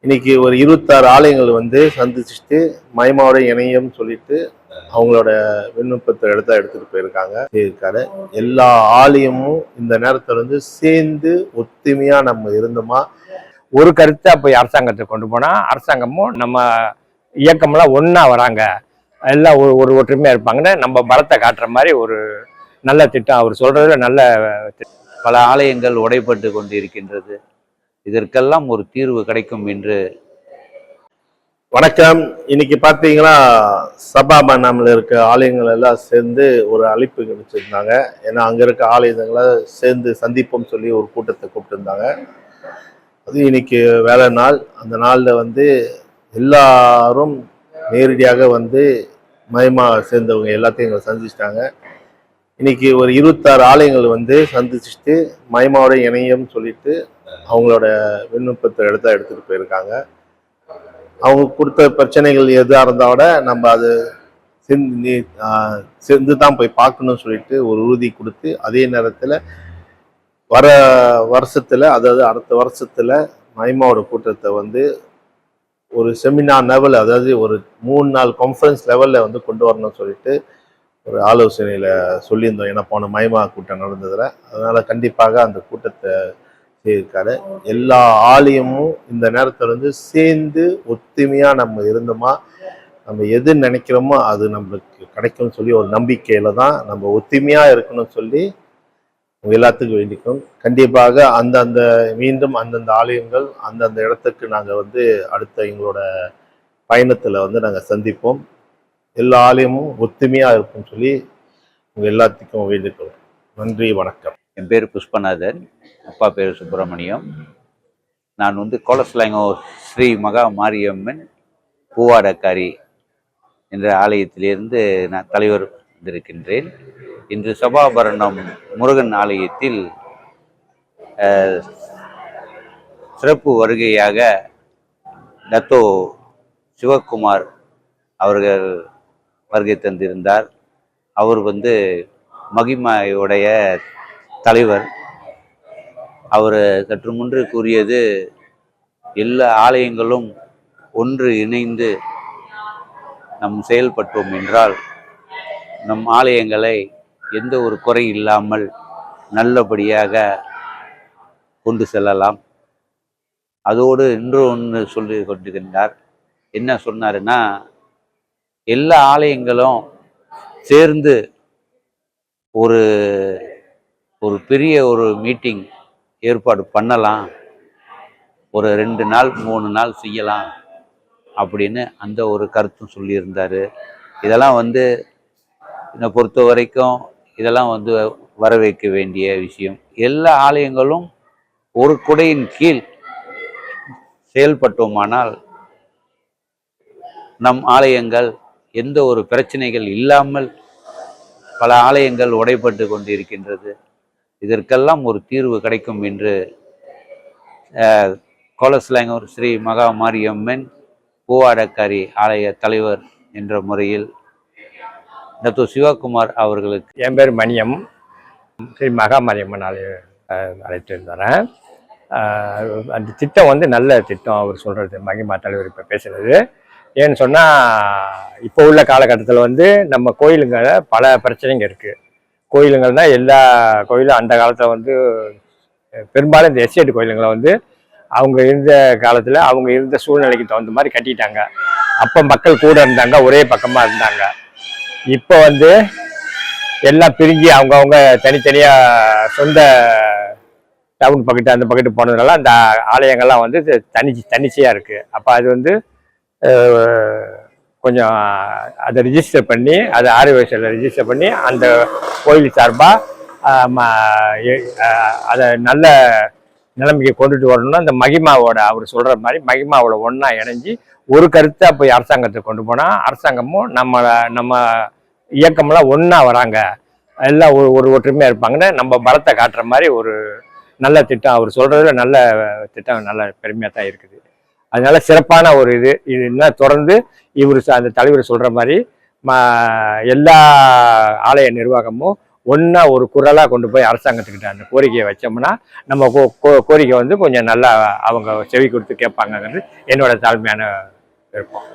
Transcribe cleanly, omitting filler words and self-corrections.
இன்னைக்கு ஒரு 26 ஆலயங்கள் வந்து சந்திச்சுட்டு மயமாவோட இணையம் சொல்லிட்டு அவங்களோட விண்ணப்பத்தை எடுத்துட்டு போயிருக்காங்க இருக்காரு. எல்லா ஆலயமும் இந்த நேரத்துல வந்து சேர்ந்து ஒத்துமையா நம்ம இருந்தோமா ஒரு கருத்தை அப்போ அரசாங்கத்தை கொண்டு போனா அரசாங்கமும் நம்ம இயக்கம்லாம் ஒன்னா வராங்க, எல்லாம் ஒரு ஒற்றுமையா இருப்பாங்கன்னு நம்ம பலத்தை காட்டுற மாதிரி ஒரு நல்ல திட்டம் அவர் சொல்றதுல நல்ல பல ஆலயங்கள் உடைப்பட்டு கொண்டிருக்கின்றது. இதற்கெல்லாம் ஒரு தீர்வு கிடைக்கும் என்று. வணக்கம். இன்னைக்கு பார்த்தீங்கன்னா சபாபனாமில் இருக்க ஆலயங்கள் எல்லாம் சேர்ந்து ஒரு அழைப்பு கிடைச்சிருந்தாங்க. ஏன்னா அங்க இருக்க ஆலயங்களை சேர்ந்து சந்திப்போம் சொல்லி ஒரு கூட்டத்தை கூப்பிட்டுருந்தாங்க. அது இன்னைக்கு வேலை நாள். அந்த நாளில் வந்து எல்லாரும் நேரடியாக வந்து மயமா சேர்ந்தவங்க எல்லாத்தையும் எங்களை சந்திச்சிட்டாங்க. இன்னைக்கு ஒரு 26 ஆலயங்கள் வந்து சந்திச்சுட்டு மயமாவோட இணையம் சொல்லிட்டு அவங்களோட விண்ணப்பத்தை எடுத்துட்டு போயிருக்காங்க. அவங்க கொடுத்த பிரச்சனைகள் எதாக இருந்தாவோட நம்ம அது சேர்ந்து தான் போய் பார்க்கணும்னு சொல்லிட்டு ஒரு உறுதி கொடுத்து, அதே நேரத்தில் வர வருஷத்துல, அதாவது அடுத்த வருஷத்துல மயமாவோட கூட்டத்தை வந்து ஒரு செமினார் லெவல், அதாவது ஒரு 3 நாள் கான்ஃபரன்ஸ் லெவல்ல வந்து கொண்டு வரணும்னு சொல்லிட்டு ஒரு ஆலோசனையில சொல்லியிருந்தோம். ஏன்னா போன மயமா கூட்டம் நடந்ததுல, அதனால கண்டிப்பாக அந்த கூட்டத்தை செய்திருக்காரு. எல்லா ஆலயமும் இந்த நேரத்துல வந்து சேர்ந்து ஒத்துமையா நம்ம இருந்தோமா, நம்ம எது நினைக்கிறோமோ அது நம்மளுக்கு கிடைக்கும்னு சொல்லி ஒரு நம்பிக்கையில தான் நம்ம ஒத்துமையா இருக்கணும்னு சொல்லி எல்லாத்துக்கும் வேண்டிக்கும். கண்டிப்பாக மீண்டும் அந்தந்த ஆலயங்கள் அந்தந்த இடத்துக்கு நாங்கள் வந்து அடுத்த எங்களோட பயணத்துல வந்து நாங்கள் சந்திப்போம். எல்லா ஆலயமும் ஒத்துமையா இருக்கும்னு சொல்லி உங்க எல்லாத்துக்கும் வேண்டிக்கிறோம். நன்றி, வணக்கம். என் பேர் புஷ்பநாதன், அப்பா பேர் சுப்பிரமணியம். நான் வந்து கோலஸ்லாங்கோ ஸ்ரீ மகா மாரியம்மன் பூவாடக்காரி என்ற ஆலயத்திலிருந்து நான் தலைவர் வந்திருக்கின்றேன். இன்று சபாபரணம் முருகன் ஆலயத்தில் சிறப்பு வருகையாக டத்தோ சிவகுமார் அவர்கள் வருகை தந்திருந்தார். அவர் வந்து மகிமையுடைய தலைவர். அவர் சற்று முன்று கூறியது, எல்லா ஆலயங்களும் ஒன்று இணைந்து நம் செயல்பட்டோம் என்றால் நம் ஆலயங்களை எந்த ஒரு குறை இல்லாமல் நல்லபடியாக கொண்டு செல்லலாம். அதோடு ஒன்று சொல்லி கொண்டிருக்கின்றார். என்ன சொன்னாருன்னா, எல்லா ஆலயங்களும் சேர்ந்து ஒரு ஒரு பெரிய ஒரு மீட்டிங் ஏற்பாடு பண்ணலாம், ஒரு 2 நாள் 3 நாள் செய்யலாம் அப்படின்னு அந்த ஒரு கருத்தும் சொல்லியிருந்தார். இதெல்லாம் வந்து என்னை பொறுத்த வரைக்கும் இதெல்லாம் வந்து வர வைக்க வேண்டிய விஷயம். எல்லா ஆலயங்களும் ஒரு குடையின் கீழ் செயல்பட்டோமானால் நம் ஆலயங்கள் எந்த ஒரு பிரச்சனைகள் இல்லாமல், பல ஆலயங்கள் உடைப்பட்டு கொண்டிருக்கின்றது. இதற்கெல்லாம் ஒரு தீர்வு கிடைக்கும் என்று கோலஸ்லாங்கூர் ஸ்ரீ மகா மாரியம்மன் பூவாடக்காரி ஆலய தலைவர் என்ற முறையில் டத்தோ சிவகுமார் அவர்களுக்கு. என் பேர் மணியம், ஸ்ரீ மகா மாரியம்மன் அழைத்து இருந்தேன். அந்த திட்டம் வந்து நல்ல திட்டம் அவர் சொல்றது, மகிமா தலைவர் இப்போ பேசுறது. ஏன்னு சொன்னால், இப்போ உள்ள காலகட்டத்தில் வந்து நம்ம கோயிலுங்கள பல பிரச்சனைங்க இருக்குது. கோயிலுங்கள்னா எல்லா கோயிலும் அந்த காலத்தில் வந்து பெரும்பாலும் இந்த எஸ்டேட் கோயிலுங்களை வந்து அவங்க இருந்த காலத்தில் அவங்க இருந்த சூழ்நிலைக்கு தகுந்த மாதிரி கட்டிட்டாங்க. அப்போ மக்கள் கூட இருந்தாங்க, ஒரே பக்கமாக இருந்தாங்க. இப்போ வந்து எல்லாம் பிரிஞ்சு அவங்கவுங்க தனித்தனியாக சொந்த டவுன் பக்கெட்டு அந்த பக்கெட்டு போனதுனால அந்த ஆலயங்கள்லாம் வந்து தன்னிச்சையாக இருக்குது. அப்போ அது வந்து கொஞ்சம் அதை ரிஜிஸ்டர் பண்ணி, அதை ஆர்ஓஎஸ்ல ரிஜிஸ்டர் பண்ணி அந்த கோயில் சார்பாக அதை நல்ல நிலைமைக்கு கொண்டுட்டு வரணும்னா அந்த மகிமாவோட அவர் சொல்கிற மாதிரி மகிமாவோட ஒன்றா இணைஞ்சி ஒரு கருத்தை போய் அரசாங்கத்தை கொண்டு போனால் அரசாங்கமும் நம்ம இயக்கம்லாம் ஒன்றா வராங்க, எல்லாம் ஒரு ஒற்றுமையாக இருப்பாங்கன்னு நம்ம பலத்தை காட்டுற மாதிரி ஒரு நல்ல திட்டம் அவர் சொல்கிறதுல நல்ல திட்டம், நல்ல பெருமையாக தான் இருக்குது. அதனால சிறப்பான ஒரு இது இன்னும் தொடர்ந்து இவர் அந்த தலைவர் சொல்கிற மாதிரி எல்லா ஆலய நிர்வாகமும் ஒன்றா ஒரு குரலாக கொண்டு போய் அரசாங்கத்துக்கிட்ட அந்த கோரிக்கையை வச்சோம்னா நம்ம கோரிக்கை வந்து கொஞ்சம் நல்லா அவங்க செவி கொடுத்து கேட்பாங்கங்கிறது என்னோட தாழ்மையான விருப்பம்.